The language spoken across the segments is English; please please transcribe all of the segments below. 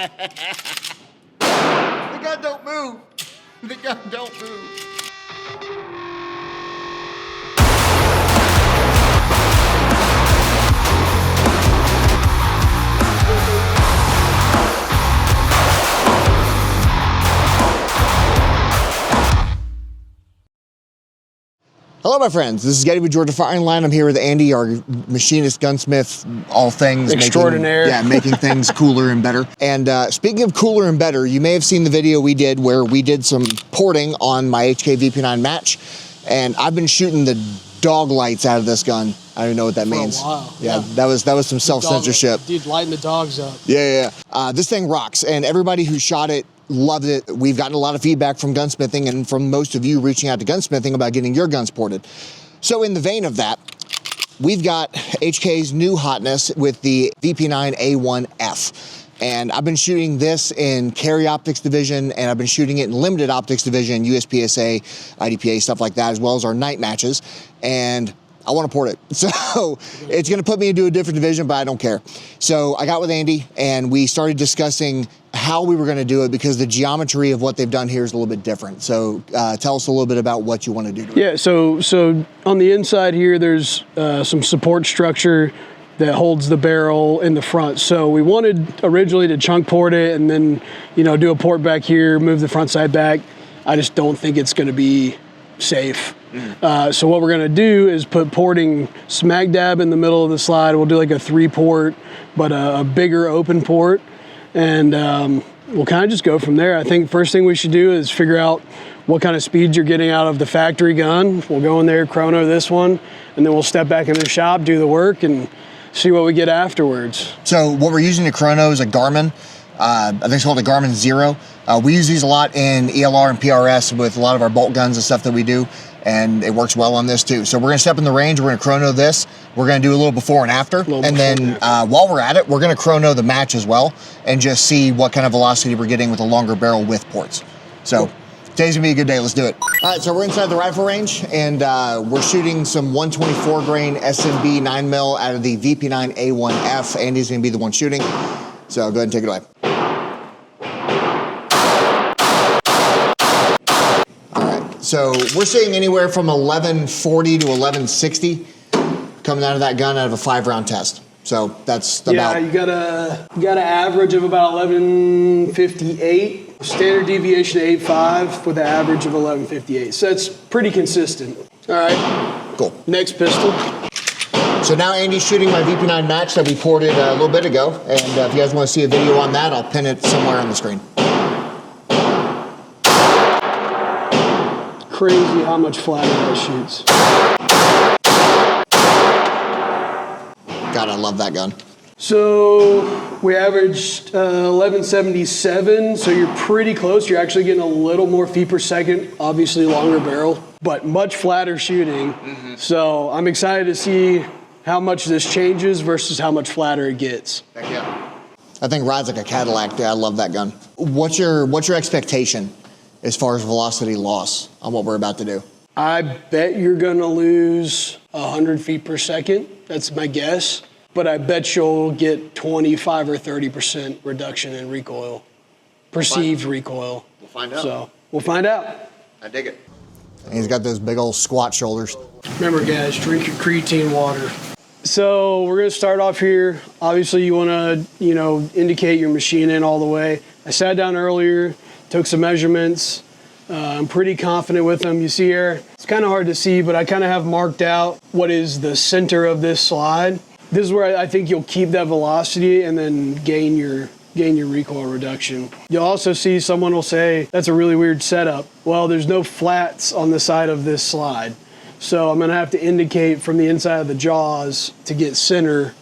The gun don't move. The gun don't move. Hello, my friends. This is Getty with Georgia Firing Line. I'm here with Andy, our machinist, gunsmith, all things extraordinaire. Making things cooler and better. And speaking of cooler and better, you may have seen the video we did where we did some porting on my HK VP9 match, and I've been shooting the dog lights out of this gun. I don't even know what that means. For a while. Yeah, that was some self-censorship. Dude, lighting the dogs up. Yeah. This thing rocks, and everybody who shot it loved it. We've gotten a lot of feedback from gunsmithing and from most of you reaching out to gunsmithing about getting your guns ported. So in the vein of that, we've got HK's new hotness with the VP9A1F. And I've been shooting this in carry optics division, and I've been shooting it in limited optics division, USPSA, IDPA, stuff like that, as well as our night matches. And I want to port it. So it's going to put me into a different division, but I don't care. So I got with Andy and we started discussing how we were going to do it because the geometry of what they've done here is a little bit different. So tell us a little bit about what you want to do to it. Yeah, so on the inside here, there's some support structure that holds the barrel in the front. So we wanted originally to chunk port it and then, do a port back here, move the front side back. I just don't think it's going to be safe. So what we're gonna do is put porting smack dab in the middle of the slide. We'll do like a 3-port, but a bigger open port. And we'll kind of just go from there. I think first thing we should do is figure out what kind of speeds you're getting out of the factory gun. We'll go in there, chrono this one, and then we'll step back in the shop, do the work, and see what we get afterwards. So what we're using to chrono is a Garmin. I think it's called a Garmin Zero. We use these a lot in ELR and PRS with a lot of our bolt guns and stuff that we do, and it works well on this too. So we're gonna step in the range, we're gonna chrono this, we're gonna do a little before and after, and then while we're at it, we're gonna chrono the match as well, and just see what kind of velocity we're getting with a longer barrel with ports. So today's gonna be a good day, let's do it. All right, so we're inside the rifle range, and we're shooting some 124 grain SMB 9mm out of the VP9A1F. Andy's gonna be the one shooting, so go ahead and take it away. So we're seeing anywhere from 1140 to 1160 coming out of that gun out of a 5-round test. So that's about. Yeah, you got an average of about 1158. Standard deviation 8.5 with an average of 1158. So that's pretty consistent. All right. Cool. Next pistol. So now Andy's shooting my VP9 match that we ported a little bit ago. And if you guys want to see a video on that, I'll pin it somewhere on the screen. Crazy how much flatter that shoots. God, I love that gun. So we averaged 1177, so you're pretty close. You're actually getting a little more feet per second, obviously longer barrel, but much flatter shooting. So I'm excited to see how much this changes versus how much flatter it gets. Heck yeah. I think rides like a Cadillac. I love that gun. What's your expectation as far as velocity loss on what we're about to do? I bet you're gonna lose 100 feet per second. That's my guess. But I bet you'll get 25 or 30% reduction in recoil, perceived recoil. We'll find out. So we'll find out. I dig it. And he's got those big old squat shoulders. Remember guys, drink your creatine water. So we're gonna start off here. Obviously you wanna, indicate your machine in all the way. I sat down earlier, took some measurements. I'm pretty confident with them. You see here, it's kind of hard to see, but I kind of have marked out what is the center of this slide. This is where I think you'll keep that velocity and then gain your recoil reduction. You'll also see someone will say, that's a really weird setup. Well, there's no flats on the side of this slide. So I'm gonna have to indicate from the inside of the jaws to get center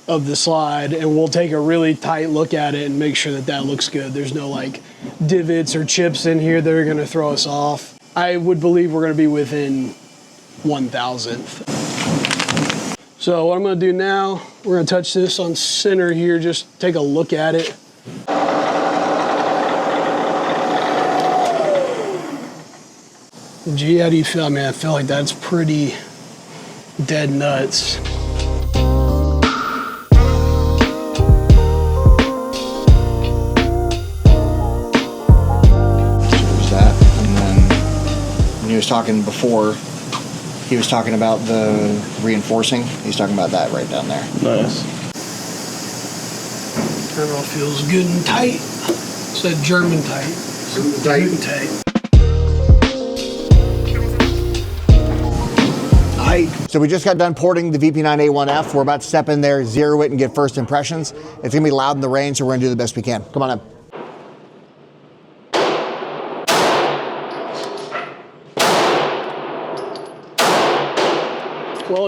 of the slide, and we'll take a really tight look at it and make sure that that looks good. There's no like divots or chips in here that are gonna throw us off. I would believe we're gonna be within 1,000th. So what I'm gonna do now, we're gonna touch this on center here, just take a look at it. Gee, how do you feel? I mean, I feel like that's pretty dead nuts. was talking before, he was talking about the reinforcing. He's talking about that right down there. Nice. That all feels good and tight. It's that German tight. German tight. So we just got done porting the VP9A1F. We're about to step in there, zero it, and get first impressions. It's gonna be loud in the rain, so we're gonna do the best we can. Come on in. Well,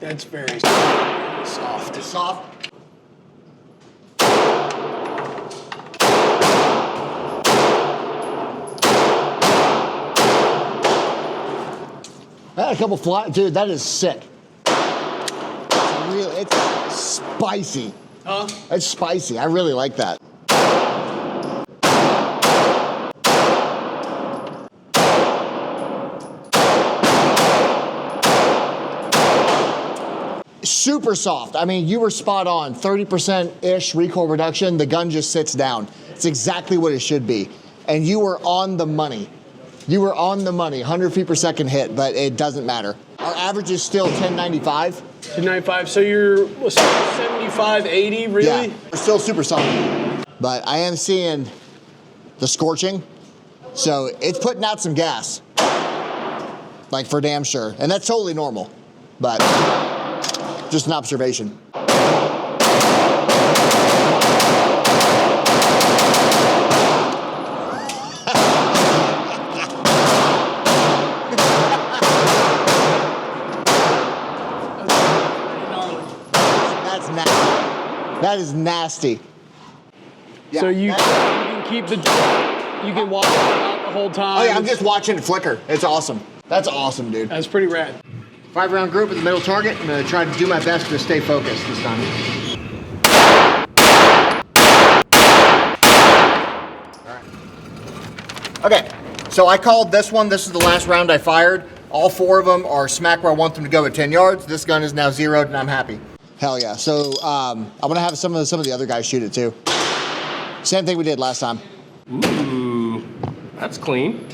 that's very soft. It's soft. I had a couple fly, dude. That is sick. It's spicy. Huh? It's spicy. I really like that. Super soft. I mean, you were spot on. 30%-ish recoil reduction. The gun just sits down. It's exactly what it should be. And you were on the money. You were on the money. 100 feet per second hit, but it doesn't matter. Our average is still 1095. 1095. So you're 75, 80, really? Yeah, we're still super soft. But I am seeing the scorching. So it's putting out some gas. Like for damn sure. And that's totally normal. But just an observation. That is nasty. Yeah, so you can keep the, you can watch it out the whole time. Oh yeah, I'm just watching it flicker. It's awesome. That's awesome, dude. That's pretty rad. 5-round group at the middle target. I'm gonna try to do my best to stay focused this time. All right. Okay, so I called this one. This is the last round I fired. All 4 of them are smack where I want them to go at 10 yards. This gun is now zeroed and I'm happy. Hell yeah. So I'm gonna have some of the other guys shoot it too. Same thing we did last time. Ooh, that's clean.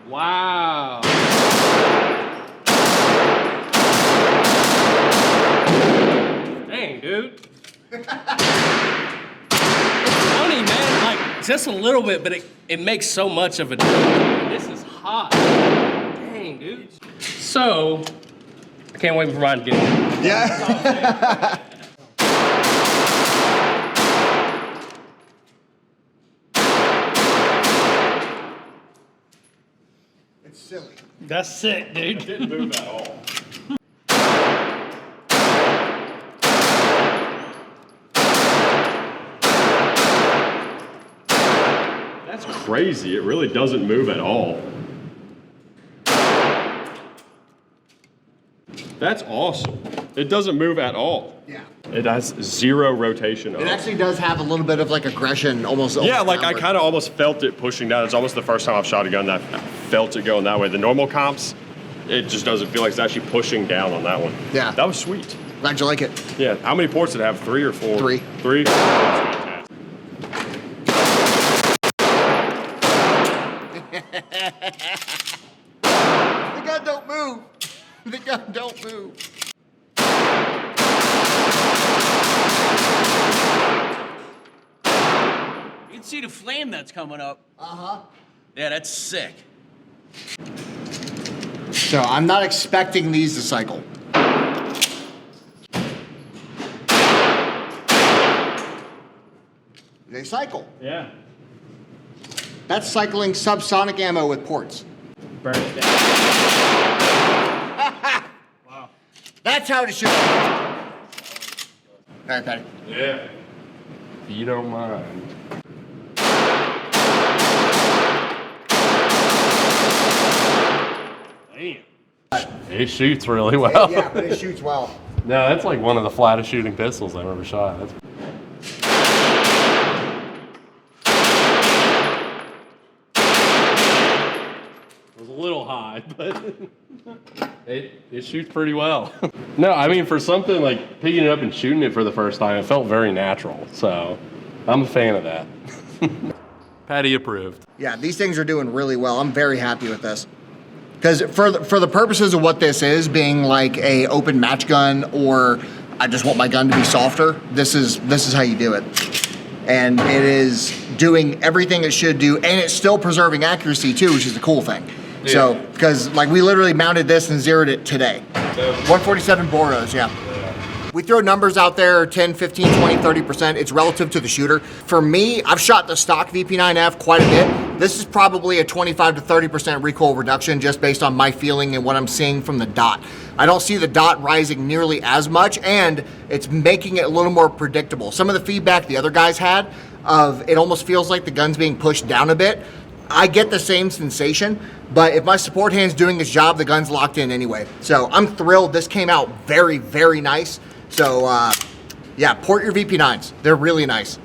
Wow. Dang, dude. It's funny, man. Like, just a little bit, but it makes so much of a difference. This is hot. Dang, dude. So, I can't wait for mine to get it. Yeah. It's silly. That's sick, dude. It didn't move at all. That's crazy. It really doesn't move at all. That's awesome. It doesn't move at all. Yeah. It has zero rotation. It actually does have a little bit of like aggression, almost. Yeah, like I downward. kind of almost felt it pushing down. It's almost the first time I've shot a gun that I felt it going that way. The normal comps, it just doesn't feel like it's actually pushing down on that one. Yeah. That was sweet. Glad you like it. Yeah. How many ports did it have? 3 or 4? 3. 3? That's fantastic. The gun don't move. The gun don't move. You can see the flame that's coming up. Uh-huh. Yeah, that's sick. So I'm not expecting these to cycle. They cycle. Yeah. That's cycling subsonic ammo with ports. Burn it down. Wow. That's how to shoot. All right, Patty. Yeah. If you don't mind. Damn. It shoots really well. Yeah, but it shoots well. No, that's like one of the flattest shooting pistols I've ever shot. That's... little high, but it shoots pretty well. No, I mean, for something like picking it up and shooting it for the first time, it felt very natural. So I'm a fan of that. Patty approved. Yeah, these things are doing really well. I'm very happy with this. Because for the purposes of what this is, being like a open match gun, or I just want my gun to be softer, this is how you do it. And it is doing everything it should do, and it's still preserving accuracy too, which is the cool thing. Yeah. So, because like we literally mounted this and zeroed it today. 147 boros, yeah. We throw numbers out there, 10, 15, 20, 30%. It's relative to the shooter. For me, I've shot the stock VP9F quite a bit. This is probably a 25 to 30% recoil reduction just based on my feeling and what I'm seeing from the dot. I don't see the dot rising nearly as much, and it's making it a little more predictable. Some of the feedback the other guys had of it almost feels like the gun's being pushed down a bit. I get the same sensation, but if my support hand's doing its job, the gun's locked in anyway. So I'm thrilled. This came out very, very nice. So yeah, port your VP9s. They're really nice.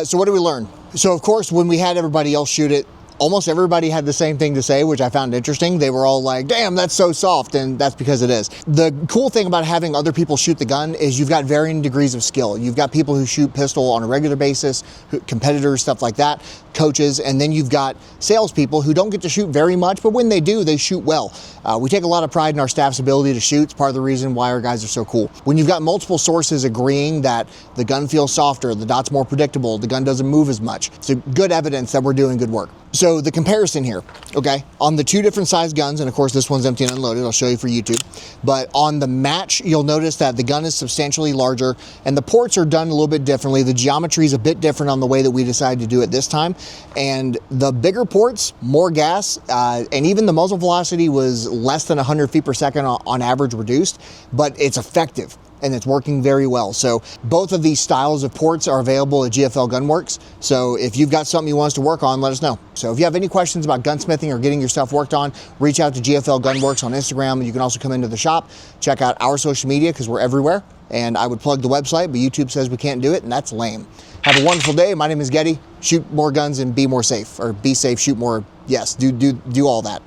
So what did we learn? So of course, when we had everybody else shoot it, almost everybody had the same thing to say, which I found interesting. They were all like, damn, that's so soft, and that's because it is. The cool thing about having other people shoot the gun is you've got varying degrees of skill. You've got people who shoot pistol on a regular basis, competitors, stuff like that, coaches, and then you've got salespeople who don't get to shoot very much, but when they do, they shoot well. We take a lot of pride in our staff's ability to shoot. It's part of the reason why our guys are so cool. When you've got multiple sources agreeing that the gun feels softer, the dot's more predictable, the gun doesn't move as much, it's good evidence that we're doing good work. So the comparison here, okay, on the two different size guns, and of course this one's empty and unloaded, I'll show you for YouTube, but on the match, you'll notice that the gun is substantially larger and the ports are done a little bit differently. The geometry is a bit different on the way that we decided to do it this time, and the bigger ports, more gas, and even the muzzle velocity was less than 100 feet per second on average reduced, but it's effective. And it's working very well. So both of these styles of ports are available at GFL Gunworks. So if you've got something you want us to work on, let us know. So if you have any questions about gunsmithing or getting your stuff worked on, reach out to GFL Gunworks on Instagram. You can also come into the shop, check out our social media because we're everywhere. And I would plug the website, but YouTube says we can't do it, and that's lame. Have a wonderful day. My name is Getty. Shoot more guns and be more safe, or be safe, shoot more. Yes, do all that.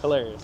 Hilarious.